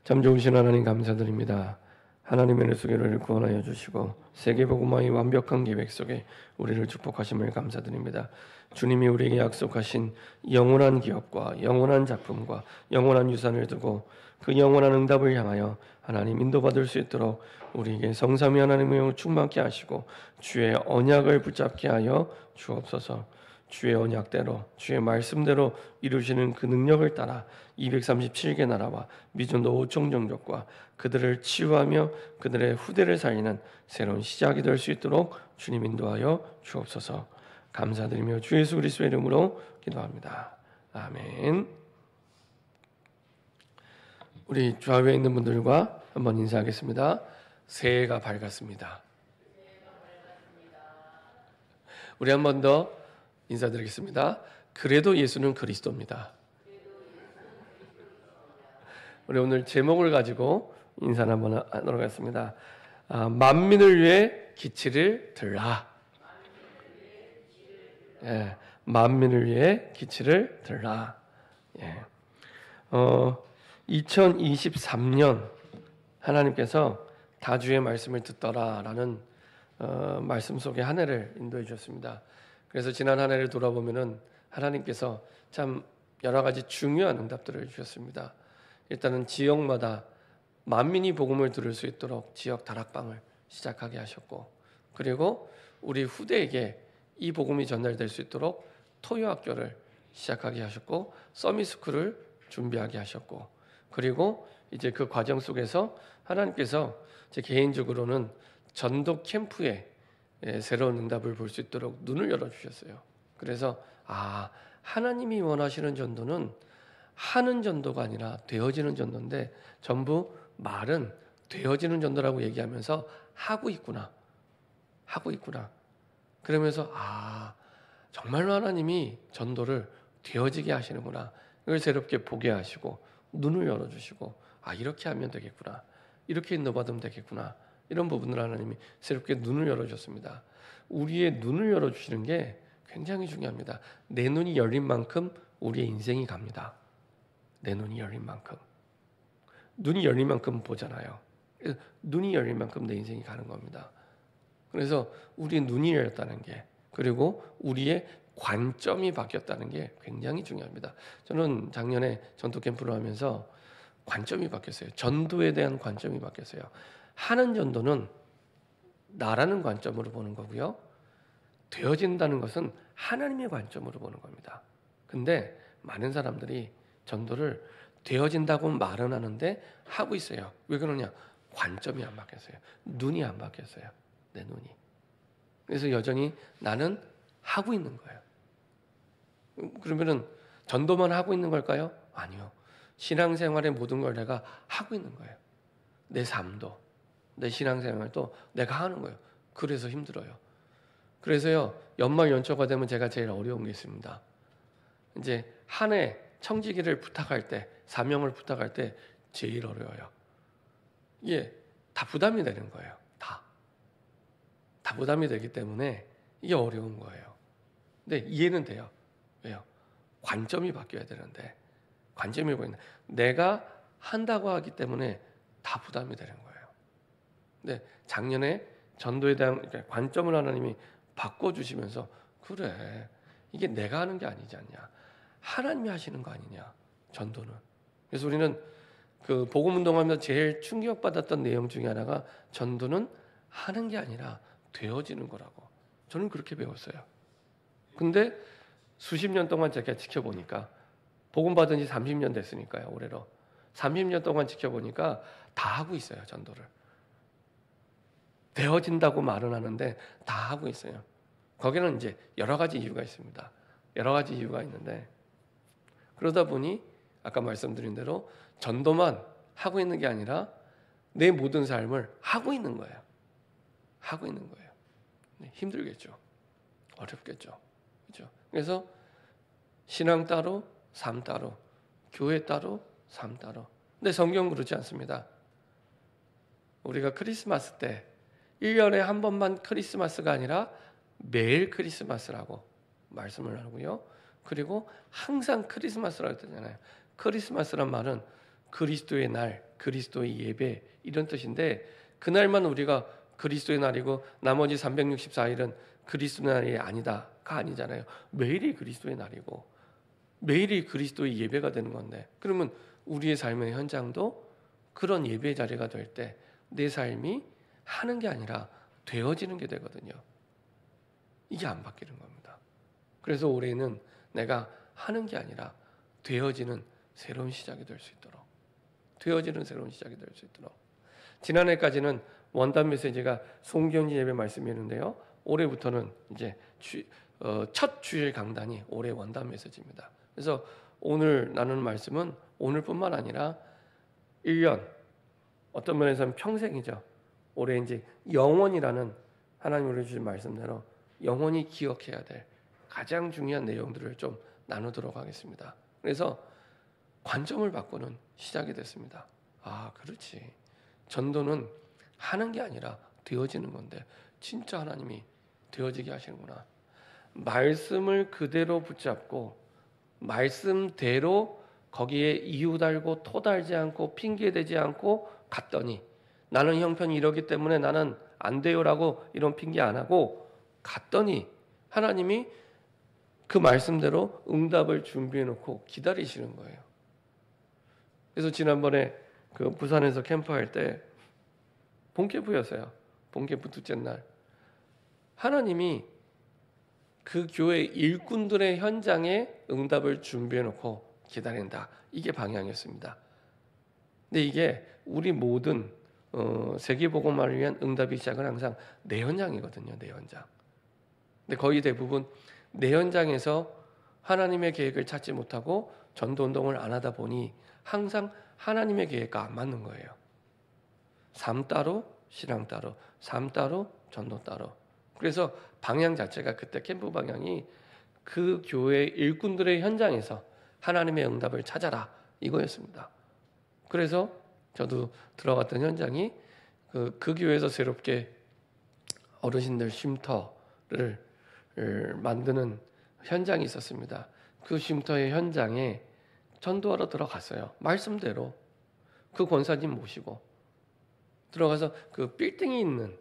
참 좋으신 하나님 감사드립니다. 하나님의 은혜를 구원하여 주시고 세계복음화의 완벽한 계획 속에 우리를 축복하심을 감사드립니다. 주님이 우리에게 약속하신 영원한 기업과 영원한 작품과 영원한 유산을 두고 그 영원한 응답을 향하여 하나님 인도받을 수 있도록 우리에게 성삼위 하나님의 영을 충만케 하시고 주의 언약을 붙잡게 하여 주옵소서. 주의 언약대로 주의 말씀대로 이루시는 그 능력을 따라 237개 나라와 미전도 5천 종족과 그들을 치유하며 그들의 후대를 살리는 새로운 시작이 될 수 있도록 주님 인도하여 주옵소서. 감사드리며 주 예수 그리스도의 이름으로 기도합니다. 아멘. 우리 좌우에 있는 분들과 한번 인사하겠습니다. 새해가 밝았습니다. 우리 한 번 더 인사드리겠습니다. 그래도 예수는 그리스도입니다. 우리 오늘 제목을 가지고 인사를 한번 하도록 하겠습니다. 만민을 위해 기치를 들라. 예, 만민을 위해 기치를 들라. 예. 2023년 하나님께서 다주의 말씀을 듣더라라는 말씀 속에 한 해를 인도해 주셨습니다. 그래서 지난 한 해를 돌아보면은 하나님께서 참 여러 가지 중요한 응답들을 주셨습니다. 일단은 지역마다 만민이 복음을 들을 수 있도록 지역 다락방을 시작하게 하셨고, 그리고 우리 후대에게 이 복음이 전달될 수 있도록 토요학교를 시작하게 하셨고, 서밋스쿨을 준비하게 하셨고, 그리고 이제 그 과정 속에서 하나님께서 제 개인적으로는 전도 캠프에 새로운 응답을 볼 수 있도록 눈을 열어주셨어요. 그래서 하나님이 원하시는 전도는 하는 전도가 아니라 되어지는 전도인데, 전부 말은 되어지는 전도라고 얘기하면서 하고 있구나. 그러면서 정말로 하나님이 전도를 되어지게 하시는구나. 이걸 새롭게 보게 하시고 눈을 열어주시고 이렇게 하면 되겠구나. 이렇게 인도받으면 되겠구나. 이런 부분을 하나님이 새롭게 눈을 열어줬습니다. 우리의 눈을 열어주시는 게 굉장히 중요합니다. 내 눈이 열린 만큼 우리의 인생이 갑니다. 내 눈이 열린 만큼. 눈이 열린 만큼 보잖아요. 눈이 열린 만큼 내 인생이 가는 겁니다. 그래서 우리의 눈이 열렸다는 게, 그리고 우리의 관점이 바뀌었다는 게 굉장히 중요합니다. 저는 작년에 전도 캠프를 하면서 관점이 바뀌었어요. 전도에 대한 관점이 바뀌었어요. 하는 전도는 나라는 관점으로 보는 거고요. 되어진다는 것은 하나님의 관점으로 보는 겁니다. 근데 많은 사람들이 전도를 되어진다고 말은 하는데 하고 있어요. 왜 그러냐? 관점이 안 바뀌었어요. 눈이 안 바뀌었어요. 내 눈이. 그래서 여전히 나는 하고 있는 거예요. 그러면은 전도만 하고 있는 걸까요? 아니요. 신앙생활의 모든 걸 내가 하고 있는 거예요. 내 삶도, 내 신앙생활도 내가 하는 거예요. 그래서 힘들어요. 그래서요, 연말 연초가 되면 제가 제일 어려운 게 있습니다. 이제 한 해 청지기를 부탁할 때, 사명을 부탁할 때 제일 어려워요. 이게 다 부담이 되는 거예요. 다 부담이 되기 때문에 이게 어려운 거예요. 근데 이해는 돼요. 왜요? 관점이 바뀌어야 되는데, 관점이 보이는, 내가 한다고 하기 때문에 다 부담이 되는 거예요. 근데 작년에 전도에 대한 관점을 하나님이 바꿔주시면서, 그래, 이게 내가 하는 게 아니지 않냐, 하나님이 하시는 거 아니냐, 전도는. 그래서 우리는 그 복음운동하면서 제일 충격받았던 내용 중에 하나가 전도는 하는 게 아니라 되어지는 거라고. 저는 그렇게 배웠어요. 근데 수십 년 동안 제가 지켜보니까, 복음 받은 지 30년 됐으니까요, 올해로 30년 동안 지켜보니까 다 하고 있어요. 전도를 되어진다고 말은 하는데 다 하고 있어요. 거기는 이제 여러 가지 이유가 있습니다. 여러 가지 이유가 있는데, 그러다 보니 아까 말씀드린 대로 전도만 하고 있는 게 아니라 내 모든 삶을 하고 있는 거예요. 하고 있는 거예요. 힘들겠죠. 어렵겠죠. 그렇죠? 그래서 신앙 따로, 삶 따로, 교회 따로, 삶 따로. 근데 성경은 그렇지 않습니다. 우리가 크리스마스 때 1년에 한 번만 크리스마스가 아니라 매일 크리스마스라고 말씀을 하고요. 그리고 항상 크리스마스라고 했잖아요. 크리스마스란 말은 그리스도의 날, 그리스도의 예배 이런 뜻인데 그날만 우리가 그리스도의 날이고 나머지 364일은 그리스도의 날이 아니다가 아니잖아요. 매일이 그리스도의 날이고 매일이 그리스도의 예배가 되는 건데 그러면 우리의 삶의 현장도 그런 예배 자리가 될 때 내 삶이 하는 게 아니라 되어지는 게 되거든요. 이게 안 바뀌는 겁니다. 그래서 올해는 내가 하는 게 아니라 되어지는 새로운 시작이 될 수 있도록 되어지는 새로운 시작이 될 수 있도록 지난해까지는 원단 메시지가 송경진 예배 말씀이었는데요. 올해부터는 이제 첫 주일 강단이 올해 원단 메시지입니다. 그래서 오늘 나누는 말씀은 오늘뿐만 아니라 1년 어떤 면에서는 평생이죠. 올해 이제 영원이라는 하나님 우리 주신 말씀대로 영원히 기억해야 될 가장 중요한 내용들을 좀 나누도록 하겠습니다. 그래서 관점을 바꾸는 시작이 됐습니다. 아, 그렇지. 전도는 하는 게 아니라 되어지는 건데 진짜 하나님이 되어지게 하시는구나. 말씀을 그대로 붙잡고 말씀대로 거기에 이유 달고 토 달지 않고 핑계 대지 않고 갔더니 나는 형편이 이러기 때문에 나는 안 돼요라고 이런 핑계 안 하고 갔더니 하나님이 그 말씀대로 응답을 준비해 놓고 기다리시는 거예요. 그래서 지난번에 그 부산에서 캠프할 때 본캠프였어요. 본캠프 둘째 날 하나님이 그 교회 일꾼들의 현장에 응답을 준비해 놓고 기다린다. 이게 방향이었습니다. 근데 이게 우리 모든 세계복음화를 위한 응답의 시작은 항상 내 현장이거든요. 내 현장. 근데 거의 대부분 내 현장에서 하나님의 계획을 찾지 못하고 전도운동을 안 하다 보니 항상 하나님의 계획과 안 맞는 거예요. 삶 따로 신앙 따로 삶 따로 전도 따로. 그래서 방향 자체가 그때 캠프 방향이 그 교회 일꾼들의 현장에서 하나님의 응답을 찾아라 이거였습니다. 그래서 저도 들어갔던 현장이 그 교회에서 새롭게 어르신들 쉼터를 만드는 현장이 있었습니다. 그 쉼터의 현장에 전도하러 들어갔어요. 말씀대로 그 권사님 모시고 들어가서 그 빌딩이 있는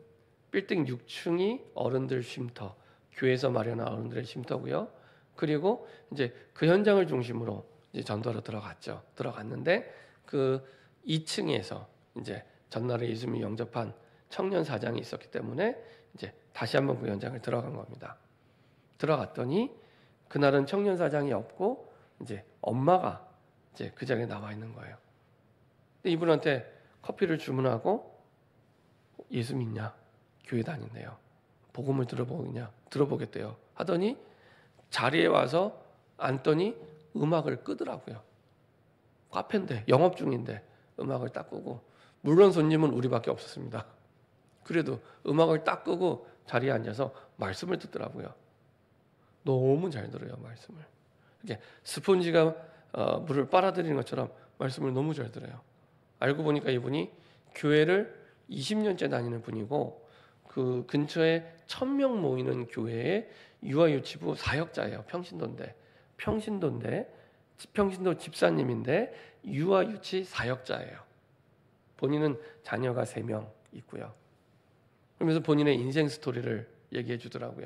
빌딩 6층이 어른들 쉼터, 교회에서 마련한 어른들의 쉼터고요. 그리고 이제 그 현장을 중심으로 이제 전도하러 들어갔죠. 들어갔는데 그 2층에서 이제 전날에 예수님이 영접한 청년 사장이 있었기 때문에 이제 다시 한번 그 현장을 들어간 겁니다. 들어갔더니 그날은 청년 사장이 없고 이제 엄마가 이제 그 자리에 나와 있는 거예요. 근데 이분한테 커피를 주문하고 예수 믿냐? 교회 다닌대요. 복음을 들어보겠대요. 하더니 자리에 와서 앉더니 음악을 끄더라고요. 카페인데 영업 중인데 음악을 딱 끄고 물론 손님은 우리밖에 없었습니다. 그래도 음악을 딱 끄고 자리에 앉아서 말씀을 듣더라고요. 너무 잘 들어요 말씀을. 이렇게 스폰지가 물을 빨아들이는 것처럼 말씀을 너무 잘 들어요. 알고 보니까 이분이 교회를 20년째 다니는 분이고 그 근처에 1000명 모이는 교회의 유아유치부 사역자예요. 평신도 집사님인데 유아유치 사역자예요. 본인은 자녀가 3명 있고요. 그러면서 본인의 인생 스토리를 얘기해 주더라고요.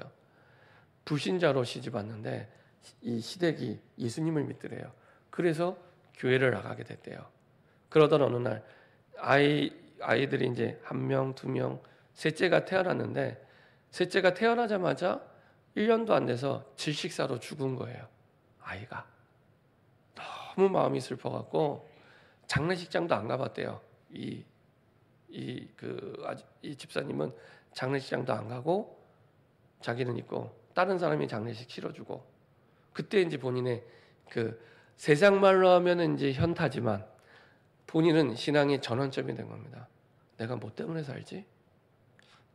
불신자로 시집 왔는데 이 시댁이 예수님을 믿더래요. 그래서 교회를 나가게 됐대요. 그러던 어느 날 아이들이 이제 1명, 2명, 셋째가 태어났는데 셋째가 태어나자마자 1년도 안 돼서 질식사로 죽은 거예요. 아이가. 너무 마음이 슬퍼갖고 장례식장도 안 가봤대요. 이 집사님은 장례식장도 안 가고 자기는 있고 다른 사람이 장례식 치러주고 그때 이제 본인의 그 세상 말로 하면은 이제 현타지만 본인은 신앙의 전환점이 된 겁니다. 내가 뭐 때문에 살지?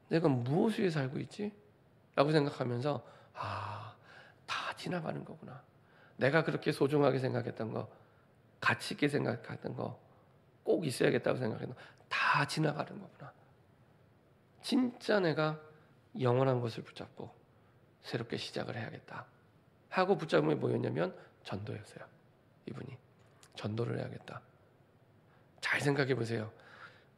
내가 무엇 위해 살고 있지? 라고 생각하면서 다 지나가는 거구나. 내가 그렇게 소중하게 생각했던 거, 가치 있게 생각했던 거, 꼭 있어야겠다고 생각했던 거 다 지나가는 거구나. 진짜 내가 영원한 것을 붙잡고 새롭게 시작을 해야겠다 하고 붙잡은 게 뭐였냐면 전도였어요. 이분이 전도를 해야겠다. 잘 생각해 보세요.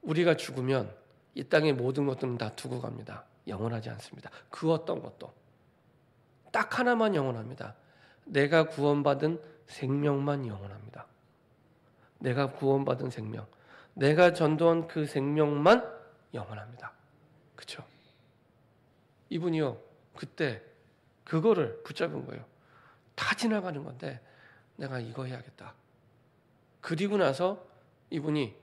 우리가 죽으면 이 땅의 모든 것들은 다 두고 갑니다. 영원하지 않습니다. 그 어떤 것도. 딱 하나만 영원합니다. 내가 구원받은 생명만 영원합니다. 내가 구원받은 생명, 내가 전도한 그 생명만 영원합니다. 그렇죠? 이분이요, 그때 그거를 붙잡은 거예요. 다 지나가는 건데 내가 이거 해야겠다. 그리고 나서 이분이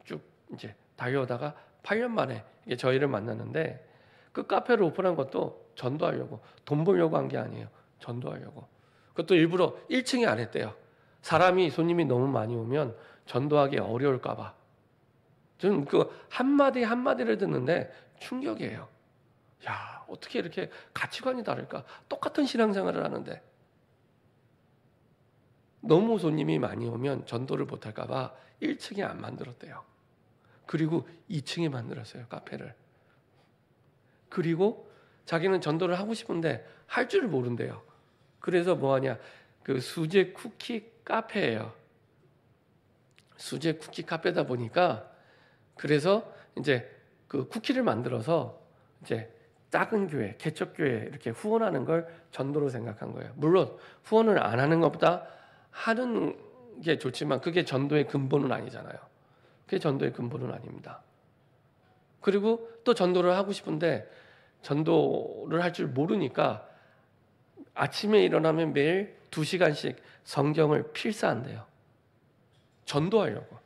쭉 이제 달려오다가 8년 만에 이게 저희를 만났는데, 그 카페를 오픈한 것도 전도하려고, 돈 벌려고 한 게 아니에요. 전도하려고. 그것도 일부러 1층에 안 했대요. 손님이 너무 많이 오면 전도하기 어려울까 봐. 저는 그 한마디 한마디를 듣는데 충격이에요. 야, 어떻게 이렇게 가치관이 다를까? 똑같은 신앙생활을 하는데. 너무 손님이 많이 오면 전도를 못할까 봐 1층에 안 만들었대요. 그리고 2층에 만들었어요, 카페를. 그리고 자기는 전도를 하고 싶은데 할 줄을 모른대요. 그래서 뭐하냐, 그 수제 쿠키 카페예요. 수제 쿠키 카페다 보니까, 그래서 이제 그 쿠키를 만들어서 이제 작은 교회, 개척교회 이렇게 후원하는 걸 전도로 생각한 거예요. 물론 후원을 안 하는 것보다 하는 게 좋지만 그게 전도의 근본은 아니잖아요. 그게 전도의 근본은 아닙니다. 그리고 또 전도를 하고 싶은데 전도를 할 줄 모르니까 아침에 일어나면 매일 2시간씩 성경을 필사한대요. 전도하려고.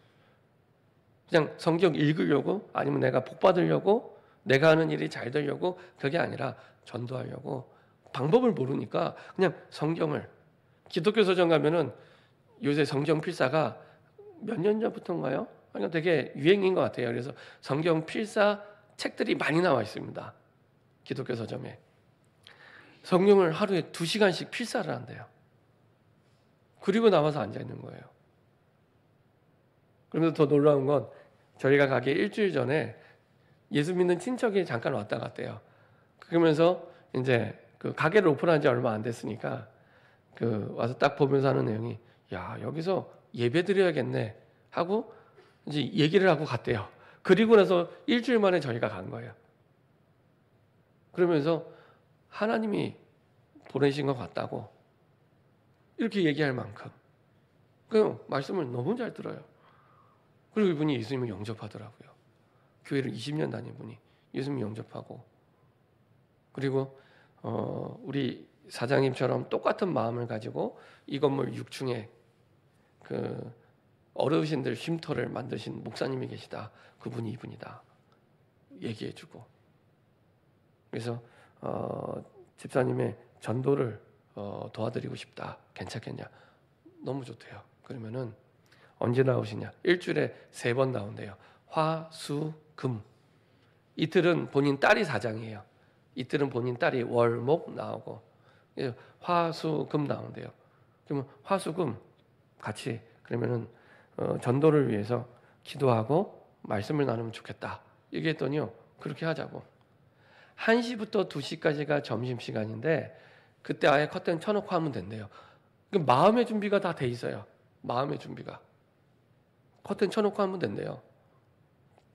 그냥 성경 읽으려고, 아니면 내가 복 받으려고, 내가 하는 일이 잘 되려고, 그게 아니라 전도하려고. 방법을 모르니까 그냥 성경을, 기독교 서점 가면은 요새 성경 필사가 몇 년 전부터인가요? 그러니까 되게 유행인 것 같아요. 그래서 성경 필사 책들이 많이 나와 있습니다. 기독교 서점에. 성경을 하루에 2시간씩 필사를 한대요. 그리고 나와서 앉아 있는 거예요. 그러면서 더 놀라운 건, 저희가 가기 일주일 전에 예수 믿는 친척이 잠깐 왔다 갔대요. 그러면서 이제 그 가게를 오픈한 지 얼마 안 됐으니까 그 와서 딱 보면서 하는 내용이, 야, 여기서 예배 드려야겠네 하고 이제 얘기를 하고 갔대요. 그리고 나서 일주일 만에 저희가 간 거예요. 그러면서 하나님이 보내신 것 같다고 이렇게 얘기할 만큼 그 말씀을 너무 잘 들어요. 그리고 이분이 예수님을 영접하더라고요. 교회를 20년 다닌 분이 예수님 영접하고, 그리고 우리 사장님처럼 똑같은 마음을 가지고 이 건물 6층에 그 어르신들 쉼터를 만드신 목사님이 계시다. 그분이 이분이다. 얘기해주고. 그래서 집사님의 전도를 도와드리고 싶다. 괜찮겠냐? 너무 좋대요. 그러면은 언제 나오시냐? 일주일에 3번 나온대요. 화, 수, 금. 이틀은 본인 딸이 사장이에요. 이틀은 본인 딸이 월, 목 나오고, 화, 수, 금 나온대요. 그러면 화, 수, 금 같이 그러면은 전도를 위해서 기도하고 말씀을 나누면 좋겠다. 얘기했더니요, 그렇게 하자고. 1시부터 2시까지가 점심시간인데 그때 아예 커튼 쳐놓고 하면 된대요. 마음의 준비가 다 돼 있어요. 마음의 준비가. 커튼 쳐놓고 하면 된대요.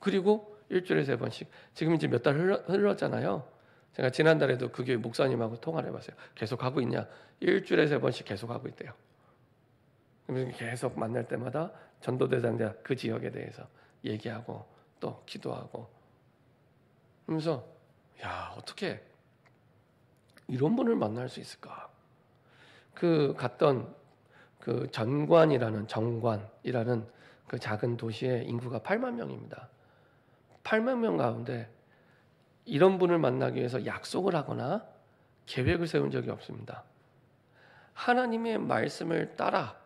그리고 일주일에 3번씩. 지금 이제 몇 달 흘렀잖아요. 제가 지난달에도 그 교회 목사님하고 통화를 해봤어요. 계속 하고 있냐? 일주일에 3번씩 계속 하고 있대요. 그래서 계속 만날 때마다 전도대상자 그 지역에 대해서 얘기하고 또 기도하고. 그러면서 야, 어떻게 이런 분을 만날 수 있을까? 그 갔던 그 정관이라는 그 작은 도시의 인구가 8만 명입니다. 8만 명 가운데 이런 분을 만나기 위해서 약속을 하거나 계획을 세운 적이 없습니다. 하나님의 말씀을 따라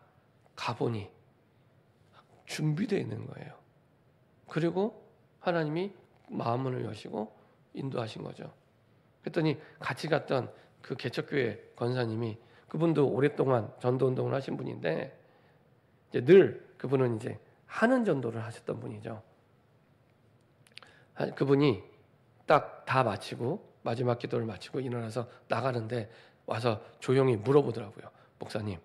가보니 준비되어 있는 거예요. 그리고 하나님이 마음문을 여시고 인도하신 거죠. 그랬더니 같이 갔던 그 개척교회 권사님이, 그분도 오랫동안 전도운동을 하신 분인데 이제 늘 그분은 이제 하는 전도를 하셨던 분이죠. 그분이 딱 다 마치고 마지막 기도를 마치고 일어나서 나가는데 와서 조용히 물어보더라고요. 목사님,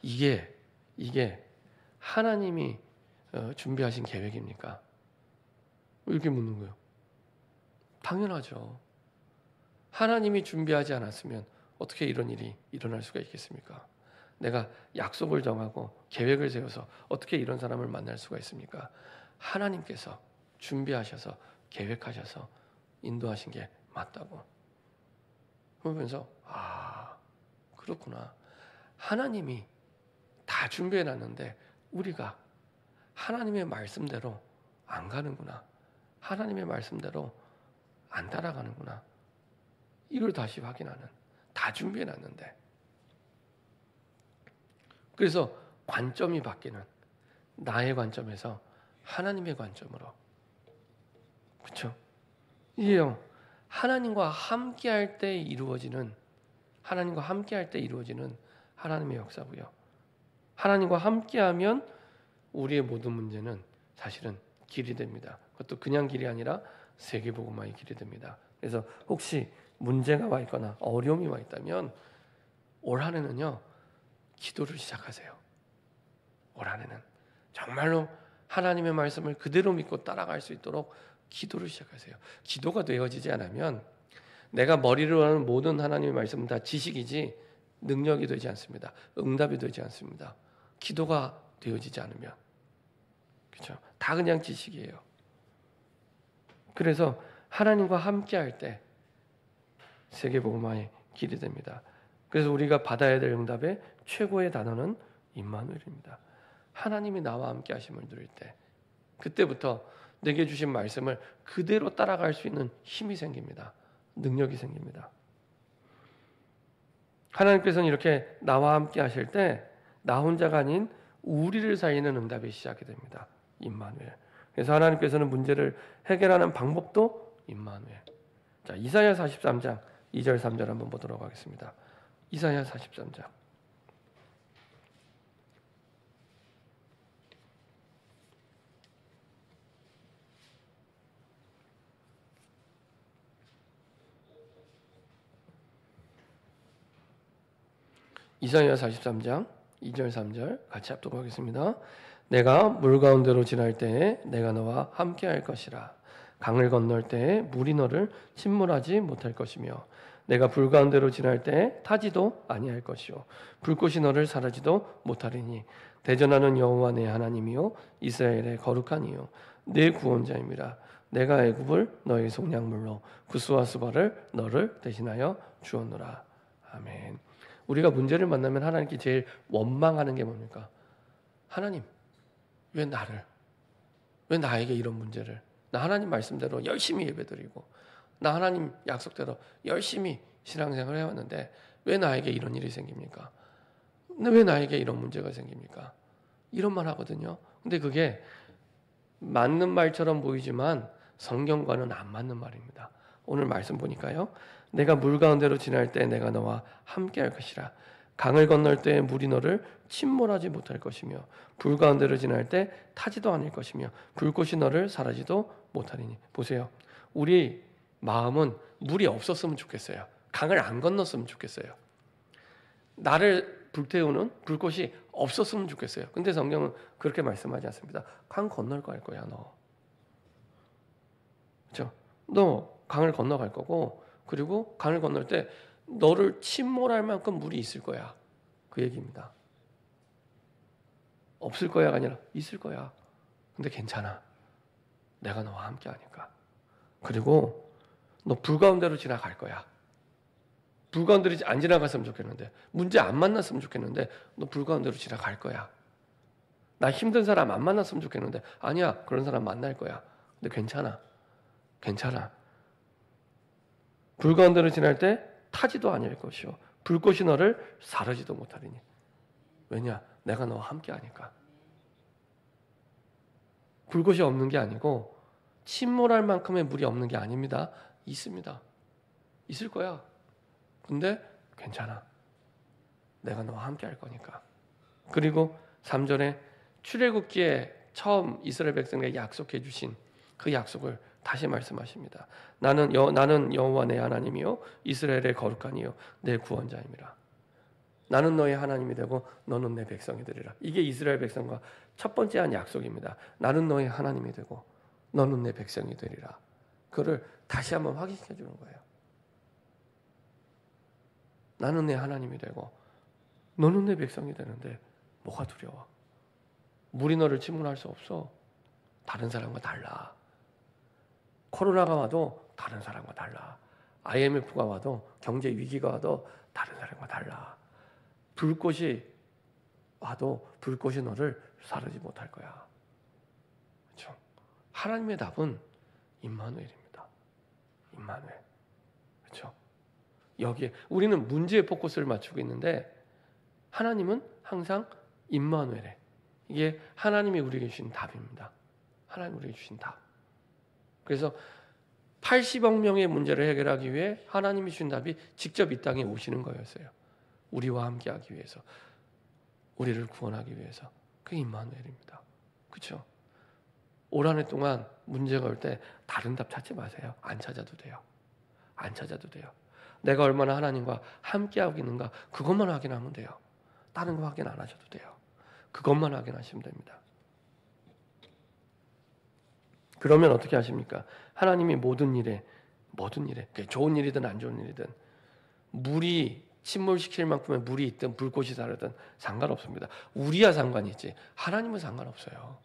이게 하나님이 준비하신 계획입니까? 왜 이렇게 묻는 거예요? 당연하죠. 하나님이 준비하지 않았으면 어떻게 이런 일이 일어날 수가 있겠습니까? 내가 약속을 정하고 계획을 세워서 어떻게 이런 사람을 만날 수가 있습니까? 하나님께서 준비하셔서 계획하셔서 인도하신 게 맞다고. 그러면서 그렇구나. 하나님이 다 준비해 놨는데 우리가 하나님의 말씀대로 안 가는구나. 하나님의 말씀대로 안 따라가는구나. 이걸 다시 확인하는. 다 준비해 놨는데. 그래서 관점이 바뀌는, 나의 관점에서 하나님의 관점으로. 그렇죠? 이게요, 하나님과 함께할 때 이루어지는 하나님의 역사고요. 하나님과 함께하면 우리의 모든 문제는 사실은 길이 됩니다. 그것도 그냥 길이 아니라 세계복음화의 길이 됩니다. 그래서 혹시 문제가 와 있거나 어려움이 와 있다면 올 한해는요, 기도를 시작하세요. 올 한해는 정말로 하나님의 말씀을 그대로 믿고 따라갈 수 있도록 기도를 시작하세요. 기도가 되어지지 않으면 내가 머리로 하는 모든 하나님의 말씀은 다 지식이지 능력이 되지 않습니다. 응답이 되지 않습니다. 기도가 되어지지 않으면. 그렇죠? 다 그냥 지식이에요. 그래서 하나님과 함께할 때 세계복음화의 길이 됩니다. 그래서 우리가 받아야 될 응답의 최고의 단어는 임마누엘입니다. 하나님이 나와 함께 하심을 누릴 때, 그때부터 내게 주신 말씀을 그대로 따라갈 수 있는 힘이 생깁니다. 능력이 생깁니다. 하나님께서는 이렇게 나와 함께 하실 때 나 혼자가 아닌 우리를 살리는 응답이 시작이 됩니다. 임마누엘. 그래서 하나님께서는 문제를 해결하는 방법도 임마누엘. 자, 이사야 43장 2절 3절 한번 보도록 하겠습니다. 이사야 43장. 이사야 43장 2절 3절 같이 합독 하겠습니다. 내가 물 가운데로 지날 때에 내가 너와 함께 할 것이라. 강을 건널 때에 물이 너를 침몰하지 못할 것이며 내가 불 가운데로 지날 때에 타지도 아니할 것이요 불꽃이 너를 사르지도 못하리니 대전하는 여호와 내 하나님이요 이스라엘의 거룩한 이요 내 구원자임이라. 내가 애굽을 너의 속량물로 구스와 수바를 너를 대신하여 주었노라. 아멘. 우리가 문제를 만나면 하나님께 제일 원망하는 게 뭡니까? 하나님, 왜 나에게 이런 문제를? 나 하나님 말씀대로 열심히 예배드리고 나 하나님 약속대로 열심히 신앙생활을 해왔는데 왜 나에게 이런 일이 생깁니까? 왜 나에게 이런 문제가 생깁니까? 이런 말 하거든요. 근데 그게 맞는 말처럼 보이지만 성경과는 안 맞는 말입니다. 오늘 말씀 보니까요. 내가 물 가운데로 지날 때 내가 너와 함께 할 것이라. 강을 건널 때 물이 너를 침몰하지 못할 것이며 불 가운데로 지날 때 타지도 않을 것이며 불꽃이 너를 사르지도 못하리니. 보세요. 우리 마음은 물이 없었으면 좋겠어요. 강을 안 건넜으면 좋겠어요. 나를 불태우는 불꽃이 없었으면 좋겠어요. 근데 성경은 그렇게 말씀하지 않습니다. 강 건널 거 할 거야, 너. 그렇죠? 너 강을 건너갈 거고 그리고 강을 건널 때 너를 침몰할 만큼 물이 있을 거야. 그 얘기입니다. 없을 거야가 아니라 있을 거야. 근데 괜찮아. 내가 너와 함께 하니까. 그리고 너 불 가운데로 지나갈 거야. 불 가운데로 안 지나갔으면 좋겠는데 문제 안 만났으면 좋겠는데 너 불 가운데로 지나갈 거야. 나 힘든 사람 안 만났으면 좋겠는데 아니야. 그런 사람 만날 거야. 근데 괜찮아. 불 가운데로 지날 때 타지도 아니할 것이요 불꽃이 너를 사르지도 못하리니. 왜냐? 내가 너와 함께 하니까. 불꽃이 없는 게 아니고 침몰할 만큼의 물이 없는 게 아닙니다. 있습니다. 있을 거야. 근데 괜찮아. 내가 너와 함께 할 거니까. 그리고 3절에 출애굽기에 처음 이스라엘 백성에게 약속해 주신 그 약속을 다시 말씀하십니다. 나는 여호와 내 하나님이요 이스라엘의 거룩한 이요 내 구원자임이라. 나는 너의 하나님이 되고 너는 내 백성이 되리라. 이게 이스라엘 백성과 첫 번째 한 약속입니다. 나는 너의 하나님이 되고 너는 내 백성이 되리라. 그거를 다시 한번 확인시켜 주는 거예요. 나는 내 하나님이 되고 너는 내 백성이 되는데 뭐가 두려워? 물이 너를 침몰할 수 없어. 다른 사람과 달라. 코로나가 와도 다른 사람과 달라. IMF가 와도 경제 위기가 와도 다른 사람과 달라. 불꽃이 와도 불꽃이 너를 사르지 못할 거야. 그렇죠? 하나님의 답은 임마누엘입니다. 임마누엘. 그렇죠? 여기에 우리는 문제에 포커스를 맞추고 있는데 하나님은 항상 임마누엘에 이게 하나님이 우리에게 주신 답입니다. 하나님이 우리에게 주신 답. 그래서 80억 명의 문제를 해결하기 위해 하나님이 주신 답이 직접 이 땅에 오시는 거였어요. 우리와 함께하기 위해서, 우리를 구원하기 위해서. 그게 임마누엘입니다. 그렇죠? 올 한 해 동안 문제가 올 때 다른 답 찾지 마세요. 안 찾아도 돼요. 안 찾아도 돼요. 내가 얼마나 하나님과 함께하고 있는가 그것만 확인하면 돼요. 다른 거 확인 안 하셔도 돼요. 그것만 확인하시면 됩니다. 그러면 어떻게 하십니까? 하나님이 모든 일에 좋은 일이든 안 좋은 일이든 물이 침몰시킬 만큼의 물이 있든 불꽃이 사르든 상관없습니다. 우리야 상관이 있지 하나님은 상관없어요.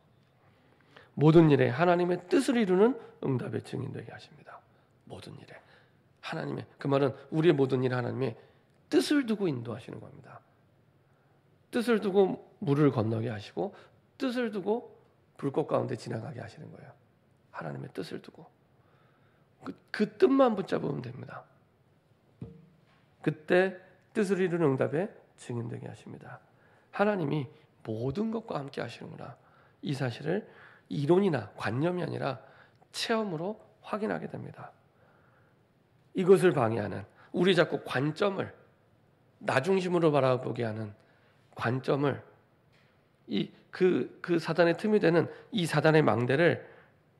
모든 일에 하나님의 뜻을 이루는 응답의 증인되게 하십니다. 모든 일에 하나님의, 그 말은 우리의 모든 일에 하나님의 뜻을 두고 인도하시는 겁니다. 뜻을 두고 물을 건너게 하시고 뜻을 두고 불꽃 가운데 지나가게 하시는 거예요. 하나님의 뜻을 두고 그 뜻만 붙잡으면 됩니다. 그때 뜻을 이루는 응답에 증인되게 하십니다. 하나님이 모든 것과 함께 하시는구나. 이 사실을 이론이나 관념이 아니라 체험으로 확인하게 됩니다. 이것을 방해하는 우리 자꾸 관점을 나 중심으로 바라보게 하는 관점을 그 사단의 틈이 되는 이 사단의 망대를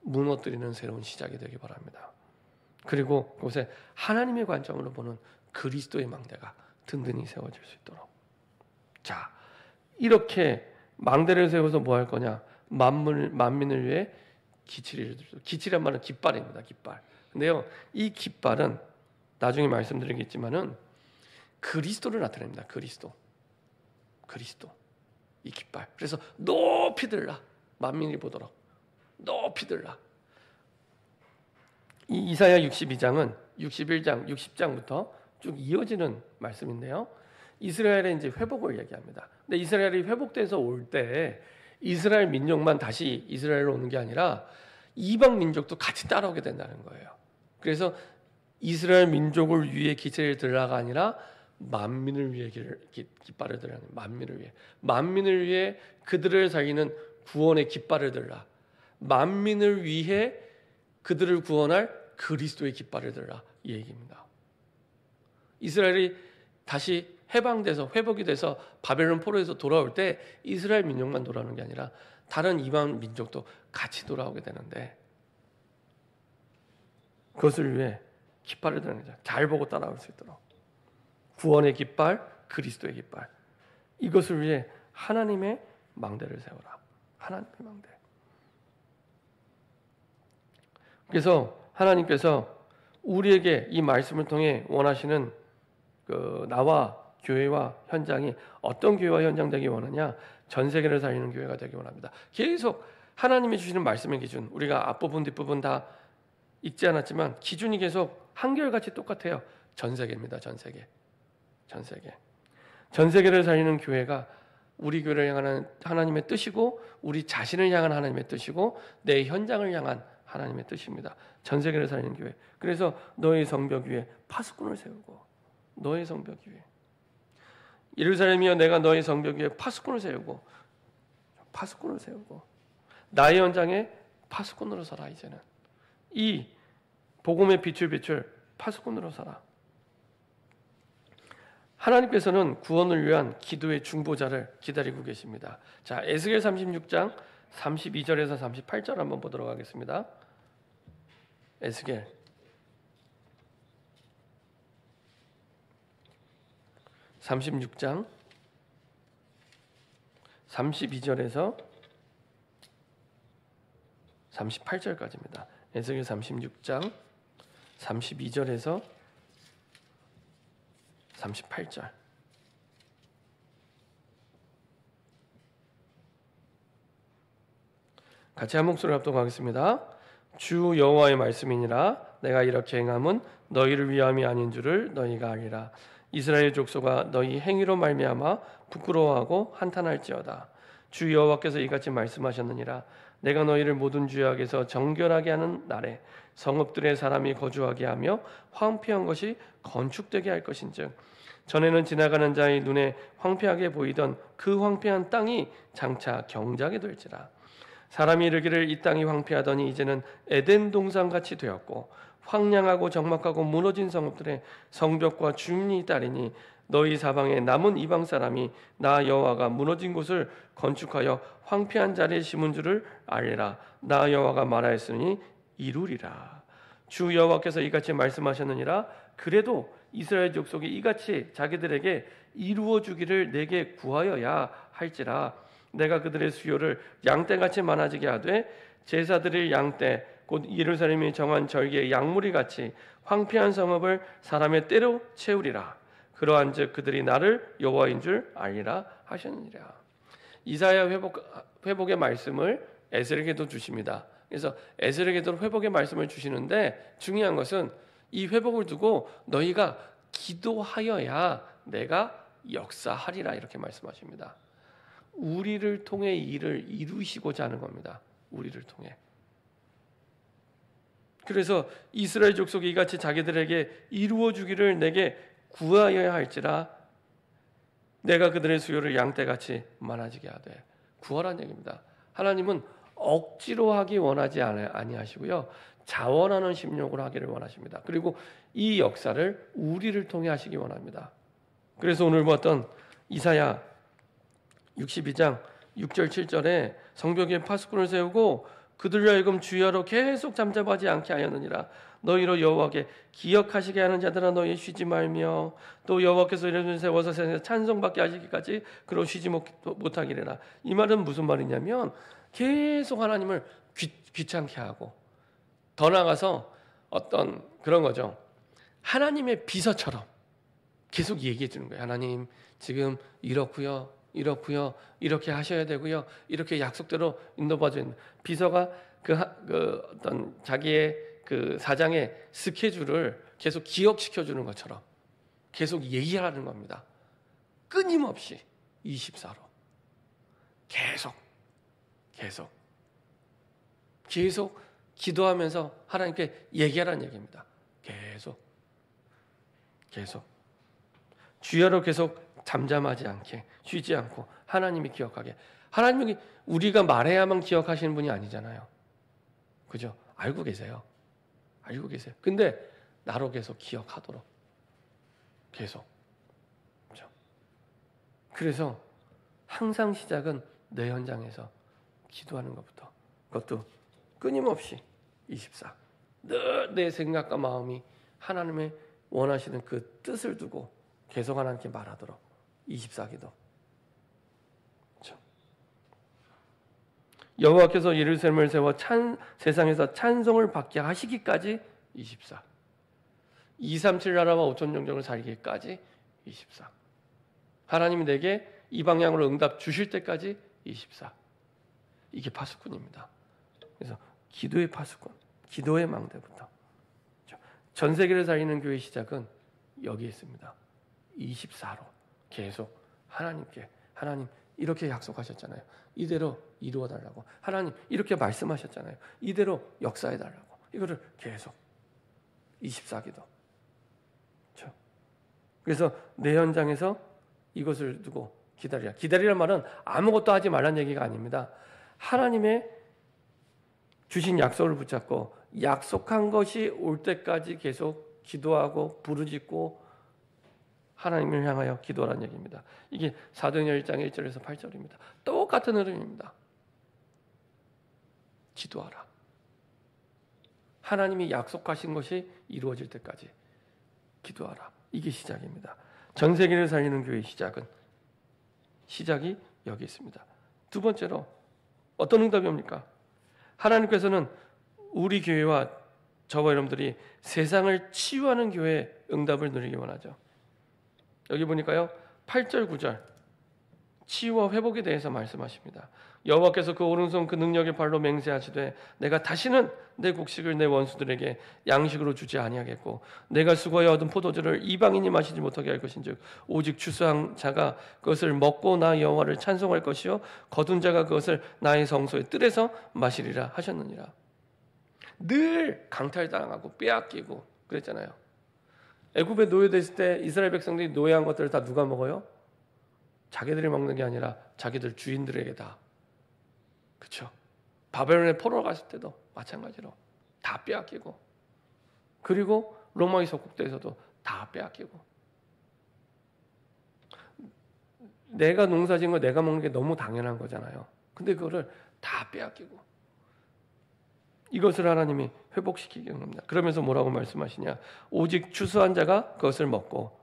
무너뜨리는 새로운 시작이 되기 바랍니다. 그리고 그곳에 하나님의 관점으로 보는 그리스도의 망대가 든든히 세워질 수 있도록. 자, 이렇게 망대를 세워서 뭐 할 거냐? 만민을 위해 기칠이란 말은 깃발입니다. 깃발. 근데요, 이 깃발은 나중에 말씀드리겠지만은 그리스도를 나타냅니다. 그리스도. 이 깃발. 그래서 높이 들라. 만민이 보도록. 높이 들라. 이 이사야 62장은 61장, 60장부터 쭉 이어지는 말씀인데요. 이스라엘의 이제 회복을 얘기합니다. 근데 이스라엘이 회복돼서 올 때 이스라엘 민족만 다시 이스라엘로 오는 게 아니라 이방 민족도 같이 따라오게 된다는 거예요. 그래서 이스라엘 민족을 위해 기체를 들라가 아니라 만민을 위해 깃발을 들라는 만민을 위해 그들을 살리는 구원의 깃발을 들라. 만민을 위해 그들을 구원할 그리스도의 깃발을 들라 이 얘기입니다. 이스라엘이 다시 해방돼서 회복이 돼서 바벨론 포로에서 돌아올 때 이스라엘 민족만 돌아오는 게 아니라 다른 이방 민족도 같이 돌아오게 되는데 그것을 위해 깃발을 드는 거죠. 잘 보고 따라올 수 있도록 구원의 깃발, 그리스도의 깃발 이것을 위해 하나님의 망대를 세워라. 하나님의 망대. 그래서 하나님께서 우리에게 이 말씀을 통해 원하시는 나와 교회와 현장이 어떤 교회와 현장 되기 원하냐? 전 세계를 살리는 교회가 되기 원합니다. 계속 하나님이 주시는 말씀의 기준, 우리가 앞부분 뒷부분 다 읽지 않았지만 기준이 계속 한결같이 똑같아요. 전 세계입니다. 전 세계. 전 세계를 살리는 교회가 우리 교회를 향한 하나님의 뜻이고 우리 자신을 향한 하나님의 뜻이고 내 현장을 향한 하나님의 뜻입니다. 전 세계를 살리는 교회. 그래서 너의 성벽 위에 파수꾼을 세우고 너의 성벽 위에 예루살렘이여 내가 너의 성벽 위에 파수꾼을 세우고 나의 현장에 파수꾼으로 서라. 이제는 이 복음의 빛을 비출 파수꾼으로 서라. 하나님께서는 구원을 위한 기도의 중보자를 기다리고 계십니다. 자, 에스겔 36장 32절에서 38절 한번 보도록 하겠습니다. 에스겔 36장 32절에서 38절까지입니다. 에스겔 36장 32절에서 38절. 같이 한 목소리로 합독하겠습니다. 주 여호와의 말씀이니라. 내가 이렇게 행함은 너희를 위함이 아닌 줄을 너희가 알리라. 이스라엘 족속아 너희 행위로 말미암아 부끄러워하고 한탄할지어다. 주 여호와께서 이같이 말씀하셨느니라. 내가 너희를 모든 죄악에서 정결하게 하는 날에 성읍들의 사람이 거주하게 하며 황폐한 것이 건축되게 할 것인즉 전에는 지나가는 자의 눈에 황폐하게 보이던 그 황폐한 땅이 장차 경작이 될지라. 사람이 이르기를 이 땅이 황폐하더니 이제는 에덴 동산같이 되었고 황량하고 적막하고 무너진 성읍들의 성벽과 주민이 있다리니 너희 사방에 남은 이방 사람이 나 여호와가 무너진 곳을 건축하여 황폐한 자리에 심은 줄을 알리라. 나 여호와가 말하였으니 이루리라. 주 여호와께서 이같이 말씀하셨느니라. 그래도 이스라엘 족속이 이같이 자기들에게 이루어 주기를 내게 구하여야 할지라. 내가 그들의 수요를 양떼같이 많아지게 하되 제사드릴 양떼 곧 예루살렘이 정한 절기의 양무리 같이 황폐한 성읍을 사람의 때로 채우리라. 그러한즉 그들이 나를 여호와인 줄 알리라 하셨느니라. 이사야 회복의 말씀을 에스겔에게도 주십니다. 그래서 에스겔에게도 회복의 말씀을 주시는데 중요한 것은 이 회복을 두고 너희가 기도하여야 내가 역사하리라 이렇게 말씀하십니다. 우리를 통해 일을 이루시고자 하는 겁니다. 우리를 통해. 그래서 이스라엘 족속이 이같이 자기들에게 이루어 주기를 내게 구하여야 할지라. 내가 그들의 수요를 양떼같이 많아지게 하되. 구하라는 얘기입니다. 하나님은 억지로 하기 원하지 아니하시고요, 자원하는 심령으로 하기를 원하십니다. 그리고 이 역사를 우리를 통해 하시기 원합니다. 그래서 오늘 보았던 이사야 62장 6절 7절에 성벽에 파수꾼을 세우고 그들로 하여금 주야로 계속 잠잠하지 않게 하였느니라. 너희로 여호와께 기억하시게 하는 자들아 너희 쉬지 말며 또 여호와께서 이름을 세워서 세상에서 찬송받게 하시기까지 그로 쉬지 못하기래라. 이 말은 무슨 말이냐면 계속 하나님을 귀찮게 하고 더 나아가서 어떤 그런 거죠. 하나님의 비서처럼 계속 얘기해 주는 거예요. 하나님 지금 이렇고요. 이렇게 하셔야 되고요. 이렇게 약속대로 인도받은 비서가 그 어떤 자기의 그 사장의 스케줄을 계속 기억시켜 주는 것처럼 계속 얘기하는 겁니다. 끊임없이 24로 계속 기도하면서 하나님께 얘기하라는 얘기입니다. 계속 주야로 계속 잠잠하지 않게 쉬지 않고 하나님이 기억하게. 하나님이 우리가 말해야만 기억하시는 분이 아니잖아요. 그죠? 알고 계세요. 근데 나로 계속 기억하도록 계속. 그죠? 그래서 항상 시작은 내 현장에서 기도하는 것부터. 그것도 끊임없이 24. 늘 내 생각과 마음이 하나님의 원하시는 그 뜻을 두고 계속 하나님께 말하도록 24기도. 그렇죠? 여호와께서 예루살렘을 세워 세상에서 찬송을 받게 하시기까지 24. 237 나라와 5천 종족을 살기까지 24. 하나님이 내게 이 방향으로 응답 주실 때까지 24. 이게 파수꾼입니다. 그래서 기도의 파수꾼, 기도의 망대부터. 전 세계를 살리는 교회 시작은 여기에 있습니다. 24로 계속 하나님께, 하나님 이렇게 약속하셨잖아요. 이대로 이루어 달라고. 하나님 이렇게 말씀하셨잖아요. 이대로 역사해 달라고. 이거를 계속 24기도. 그렇죠? 그래서 내 현장에서 이것을 두고 기다리라. 기다리란 말은 아무것도 하지 말라는 얘기가 아닙니다. 하나님의 주신 약속을 붙잡고 약속한 것이 올 때까지 계속 기도하고 부르짖고 하나님을 향하여 기도하라는 얘기입니다. 이게 사도행전 1장 1절에서 8절입니다. 똑같은 흐름입니다. 기도하라. 하나님이 약속하신 것이 이루어질 때까지 기도하라. 이게 시작입니다. 전 세계를 살리는 교회의 시작이 여기 있습니다. 두 번째로 어떤 응답이 옵니까? 하나님께서는 우리 교회와 저와 여러분들이 세상을 치유하는 교회의 응답을 누리기 원하죠. 여기 보니까요, 8절 9절 치유와 회복에 대해서 말씀하십니다. 여호와께서 그 오른손 그 능력의 발로 맹세하시되 내가 다시는 내 곡식을 내 원수들에게 양식으로 주지 아니하겠고 내가 수고하여 얻은 포도주를 이방인이 마시지 못하게 할 것인즉 오직 추수한 자가 그것을 먹고 나 여호와를 찬송할 것이요 거둔 자가 그것을 나의 성소의 뜰에서 마시리라 하셨느니라. 늘 강탈당하고 빼앗기고 그랬잖아요. 애굽에 노예됐을 때 이스라엘 백성들이 노예한 것들을 다 누가 먹어요? 자기들이 먹는 게 아니라 자기들 주인들에게 다. 그렇죠? 바벨론에 포로로 갔을 때도 마찬가지로 다 빼앗기고, 그리고 로마의 속국대에서도 다 빼앗기고. 내가 농사진 거 내가 먹는 게 너무 당연한 거잖아요. 근데 그거를 다 빼앗기고, 이것을 하나님이 회복시키는 겁니다. 그러면서 뭐라고 말씀하시냐? 오직 추수한 자가 그것을 먹고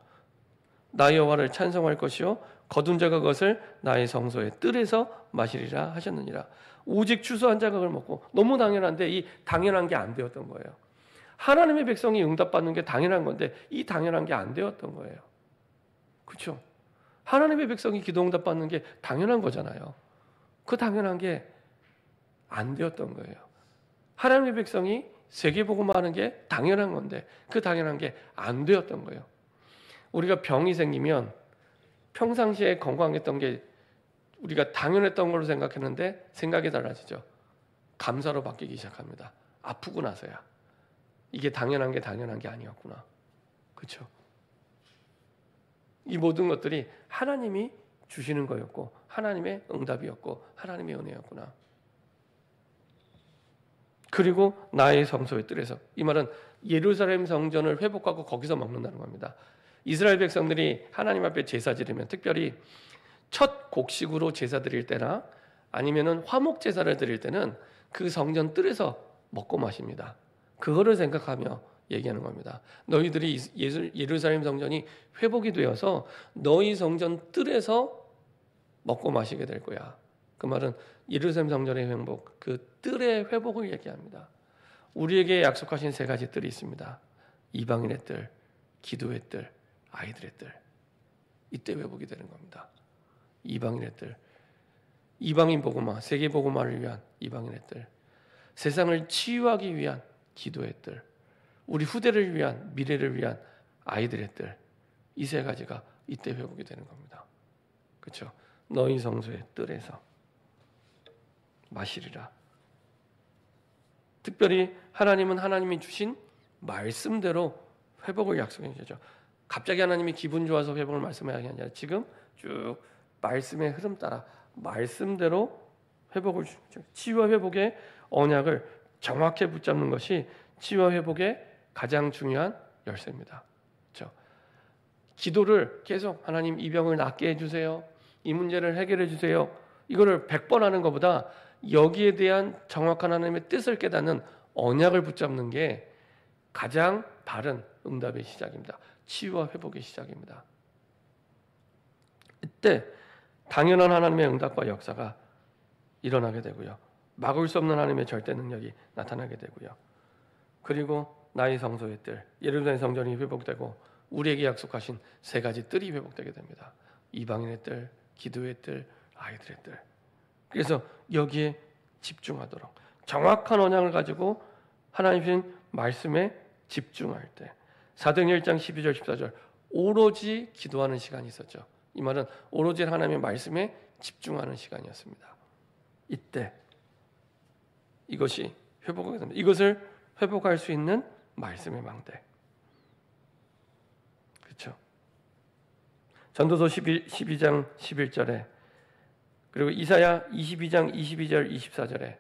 나 여호와를 찬송할 것이요 거둔 자가 그것을 나의 성소의 뜰에서 마시리라 하셨느니라. 오직 추수한 자가 그걸 먹고. 너무 당연한데 이 당연한 게 안 되었던 거예요. 하나님의 백성이 응답받는 게 당연한 건데 이 당연한 게 안 되었던 거예요. 그렇죠? 하나님의 백성이 기도 응답받는 게 당연한 거잖아요. 그 당연한 게 안 되었던 거예요. 하나님의 백성이 세계복음화 하는 게 당연한 건데 그 당연한 게 안 되었던 거예요. 우리가 병이 생기면 평상시에 건강했던 게 우리가 당연했던 걸로 생각했는데 생각이 달라지죠. 감사로 바뀌기 시작합니다. 아프고 나서야 이게 당연한 게 아니었구나. 그렇죠? 이 모든 것들이 하나님이 주시는 거였고 하나님의 응답이었고 하나님의 은혜였구나. 그리고 나의 성소의 뜰에서, 이 말은 예루살렘 성전을 회복하고 거기서 먹는다는 겁니다. 이스라엘 백성들이 하나님 앞에 제사 지르면 특별히 첫 곡식으로 제사 드릴 때나 아니면은 화목 제사를 드릴 때는 그 성전 뜰에서 먹고 마십니다. 그거를 생각하며 얘기하는 겁니다. 너희들이 예루살렘 성전이 회복이 되어서 너희 성전 뜰에서 먹고 마시게 될 거야. 그 말은 예루살렘 성전의 회복, 그 뜰의 회복을 얘기합니다. 우리에게 약속하신 세 가지 뜰이 있습니다. 이방인의 뜰, 기도의 뜰, 아이들의 뜰. 이때 회복이 되는 겁니다. 이방인의 뜰, 이방인 복음화, 세계 복음화를 위한 이방인의 뜰, 세상을 치유하기 위한 기도의 뜰, 우리 후대를 위한, 미래를 위한 아이들의 뜰. 이 세 가지가 이때 회복이 되는 겁니다. 그렇죠? 너희 성소의 뜰에서 마시리라. 특별히 하나님은 하나님이 주신 말씀대로 회복을 약속해 주셨죠. 갑자기 하나님이 기분 좋아서 회복을 말씀하는 게 아니라 지금 쭉 말씀의 흐름 따라 말씀대로 회복을 주죠. 치유와 회복의 언약을 정확히 붙잡는 것이 치유와 회복의 가장 중요한 열쇠입니다. 그렇죠? 기도를 계속 하나님 이 병을 낫게 해주세요. 이 문제를 해결해 주세요. 이거를 100번 하는 것보다 여기에 대한 정확한 하나님의 뜻을 깨닫는 언약을 붙잡는 게 가장 바른 응답의 시작입니다. 치유와 회복의 시작입니다. 이때 당연한 하나님의 응답과 역사가 일어나게 되고요. 막을 수 없는 하나님의 절대 능력이 나타나게 되고요. 그리고 나의 성소의 뜰, 예루살렘 성전이 회복되고 우리에게 약속하신 세 가지 뜰이 회복되게 됩니다. 이방인의 뜰, 기도의 뜰, 아이들의 뜰. 그래서 여기에 집중하도록 정확한 언약을 가지고 하나님의 말씀에 집중할 때 사도행전 1장 12절 14절 오로지 기도하는 시간이 있었죠. 이 말은 오로지 하나님의 말씀에 집중하는 시간이었습니다. 이때 이것이 회복하게 됩니다. 이것을 회복할 수 있는 말씀의 망대. 그렇죠? 전도서 12장 11절에 그리고 이사야 22장 22절 24절에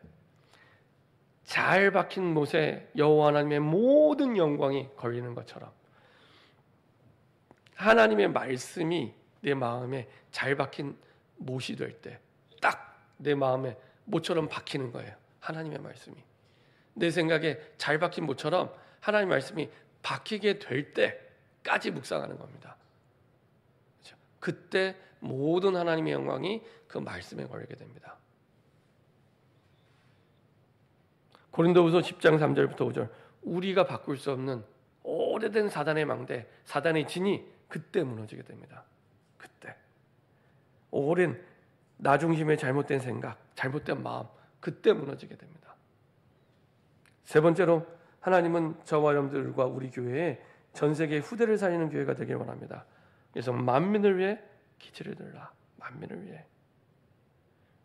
잘 박힌 못에 여호와 하나님의 모든 영광이 걸리는 것처럼 하나님의 말씀이 내 마음에 잘 박힌 못이 될 때 딱 내 마음에 못처럼 박히는 거예요. 하나님의 말씀이 내 생각에 잘 박힌 못처럼 하나님의 말씀이 박히게 될 때까지 묵상하는 겁니다. 그때 모든 하나님의 영광이 그 말씀에 걸리게 됩니다. 고린도후서 10장 3절부터 5절, 우리가 바꿀 수 없는 오래된 사단의 망대, 사단의 진이 그때 무너지게 됩니다. 그때 오랜 나 중심의 잘못된 생각, 잘못된 마음, 그때 무너지게 됩니다. 세 번째로, 하나님은 저와 여러분들과 우리 교회에 전 세계 후대를 살리는 교회가 되길 원합니다. 그래서 만민을 위해 기치를 들라. 만민을 위해.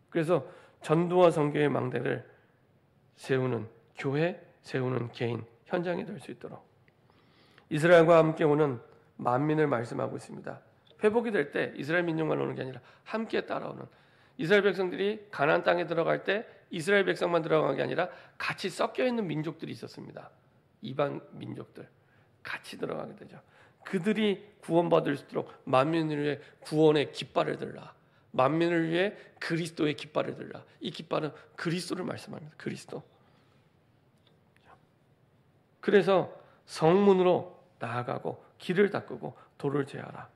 그래서 전도와 선교의 망대를 세우는 교회, 세우는 개인, 현장이 될 수 있도록 이스라엘과 함께 오는 만민을 말씀하고 있습니다. 회복이 될 때 이스라엘 민족만 오는 게 아니라 함께 따라오는, 이스라엘 백성들이 가나안 땅에 들어갈 때 이스라엘 백성만 들어간 게 아니라 같이 섞여 있는 민족들이 있었습니다. 이방 민족들 같이 들어가게 되죠. 그들이 구원받을 수 있도록 만민을 위해 구원의 깃발을 들라. 만민을 위해 그리스도의 깃발을 들라. 이 깃발은 그리스도를 말씀합니다. 그리스도. 그래서 성문으로 나아가고 길을 닦고 돌을 제하라.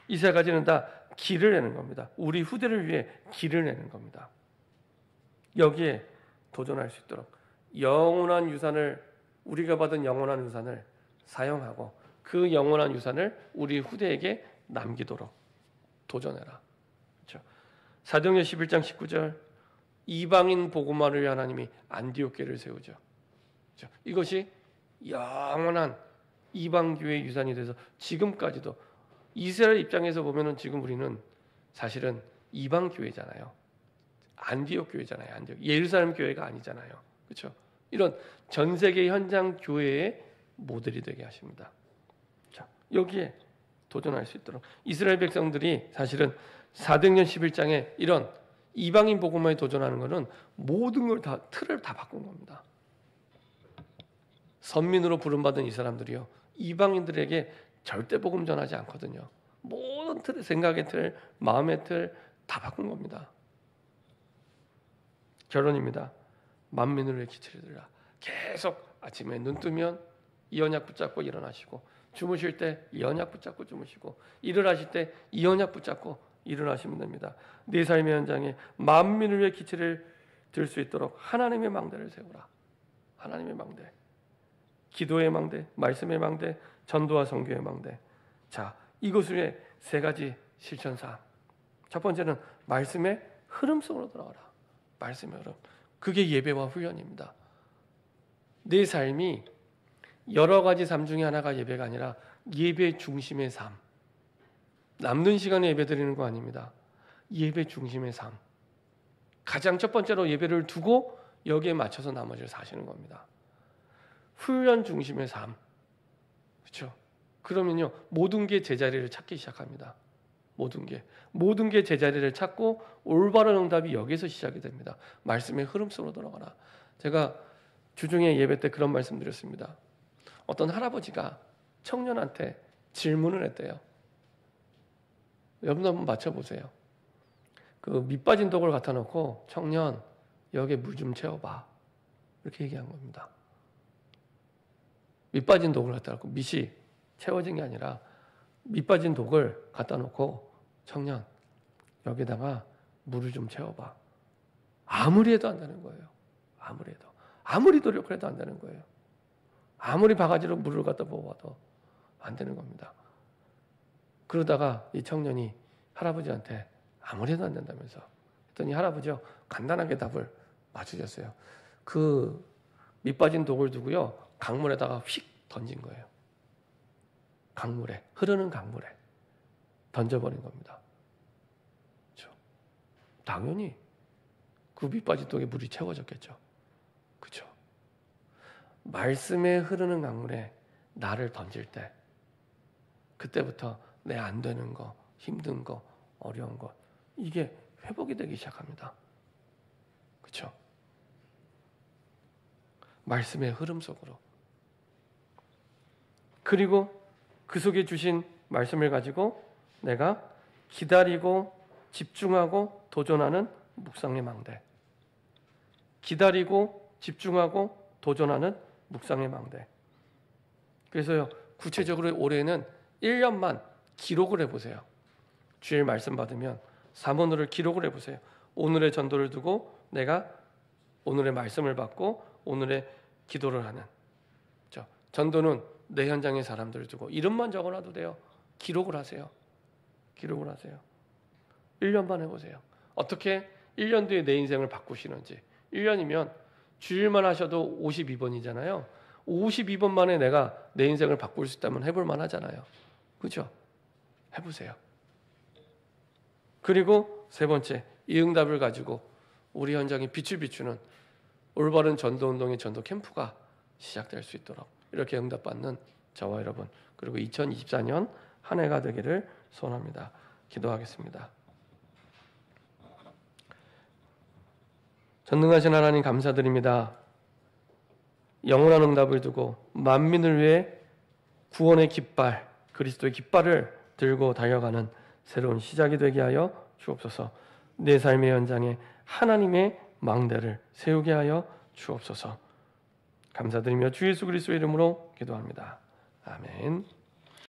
이 세 가지는 다 길을 내는 겁니다. 우리 후대를 위해 길을 내는 겁니다. 여기에 도전할 수 있도록 영원한 유산을, 우리가 받은 영원한 유산을 사용하고 그 영원한 유산을 우리 후대에게 남기도록 도전해라. 그렇죠? 사도행전 11장 19절, 이방인 복음화를 위해 하나님이 안디옥 교회를 세우죠. 그렇죠? 이것이 영원한 이방 교회의 유산이 돼서 지금까지도, 이스라엘 입장에서 보면은 지금 우리는 사실은 이방 교회잖아요. 안디옥 교회잖아요. 안디옥, 예루살렘 교회가 아니잖아요. 그렇죠? 이런 전 세계 현장 교회의 모델이 되게 하십니다. 자, 여기에 도전할 수 있도록 이스라엘 백성들이 사실은 사도행전 11장에 이런 이방인 복음화에 도전하는 것은 모든 걸 다, 틀을 다 바꾼 겁니다. 선민으로 부름받은 이 사람들이요, 이방인들에게 절대 복음 전하지 않거든요. 모든 틀, 생각의 틀, 마음의 틀 다 바꾼 겁니다. 결론입니다. 만민을 위해 기치를 들라. 계속 아침에 눈 뜨면 이 언약 붙잡고 일어나시고, 주무실 때 이 언약 붙잡고 주무시고, 일을 하실 때 이 언약 붙잡고 일어나시면 됩니다. 내 삶의 현장에 만민을 위해 기치를 들 수 있도록 하나님의 망대를 세우라. 하나님의 망대. 기도의 망대, 말씀의 망대, 전도와 선교의 망대. 자, 이것을 위해 세 가지 실천사항. 첫 번째는 말씀의 흐름 속으로 들어가라. 말씀의 흐름. 그게 예배와 훈련입니다. 내 삶이 여러 가지 삶 중에 하나가 예배가 아니라 예배 중심의 삶. 남는 시간에 예배 드리는 거 아닙니다. 예배 중심의 삶. 가장 첫 번째로 예배를 두고 여기에 맞춰서 나머지를 사시는 겁니다. 훈련 중심의 삶. 그렇죠? 그러면요, 모든 게 제자리를 찾기 시작합니다. 모든 게 제자리를 찾고 올바른 응답이 여기서 시작이 됩니다. 말씀의 흐름 속으로 들어가라. 제가 주중에 예배 때 그런 말씀 드렸습니다. 어떤 할아버지가 청년한테 질문을 했대요. 여러분 한번 맞춰보세요. 그 밑 빠진 독을 갖다 놓고, 청년 여기에 물 좀 채워봐, 이렇게 얘기한 겁니다. 밑 빠진 독을 갖다 놓고, 밑이 채워진 게 아니라 밑 빠진 독을 갖다 놓고, 청년 여기다가 물을 좀 채워봐. 아무리 해도 안 되는 거예요. 아무리 노력을 해도 안 되는 거예요. 아무리 바가지로 물을 갖다 부어봐도 안 되는 겁니다. 그러다가 이 청년이 할아버지한테 아무리 해도 안 된다면서 했더니 할아버지가 간단하게 답을 맞추셨어요. 그 밑 빠진 독을 두고요, 강물에다가 휙 던진 거예요. 강물에, 흐르는 강물에 던져버린 겁니다. 그렇죠? 당연히 그 밑 빠진 독에 물이 채워졌겠죠. 그렇죠? 말씀에 흐르는 강물에 나를 던질 때, 그때부터 내 안 되는 거, 힘든 거, 어려운 것, 이게 회복이 되기 시작합니다. 그렇죠? 말씀의 흐름 속으로. 그리고 그 속에 주신 말씀을 가지고 내가 기다리고 집중하고 도전하는 묵상의 망대. 기다리고 집중하고 도전하는 묵상의 망대. 그래서요, 구체적으로 올해는 1년만 기록을 해보세요. 주일 말씀 받으면 사문으로 기록을 해보세요. 오늘의 전도를 두고 내가 오늘의 말씀을 받고 오늘의 기도를 하는, 전도는 내 현장의 사람들을 두고 이름만 적어놔도 돼요. 기록을 하세요. 기록을 하세요. 1년만 해보세요. 어떻게 1년 뒤에 내 인생을 바꾸시는지. 1년이면 주일만 하셔도 52번이잖아요. 52번 만에 내가 내 인생을 바꿀 수 있다면 해볼 만하잖아요. 그죠? 해보세요. 그리고 세 번째, 이 응답을 가지고 우리 현장에 빛을 비추는 올바른 전도운동의 전도 캠프가 시작될 수 있도록 이렇게 응답받는 저와 여러분, 그리고 2024년 한 해가 되기를 소원합니다. 기도하겠습니다. 전능하신 하나님 감사드립니다. 영원한 응답을 두고 만민을 위해 구원의 깃발, 그리스도의 깃발을 들고 달려가는 새로운 시작이 되게 하여 주옵소서. 내 삶의 현장에 하나님의 망대를 세우게 하여 주옵소서. 감사드리며 주 예수 그리스도의 이름으로 기도합니다. 아멘.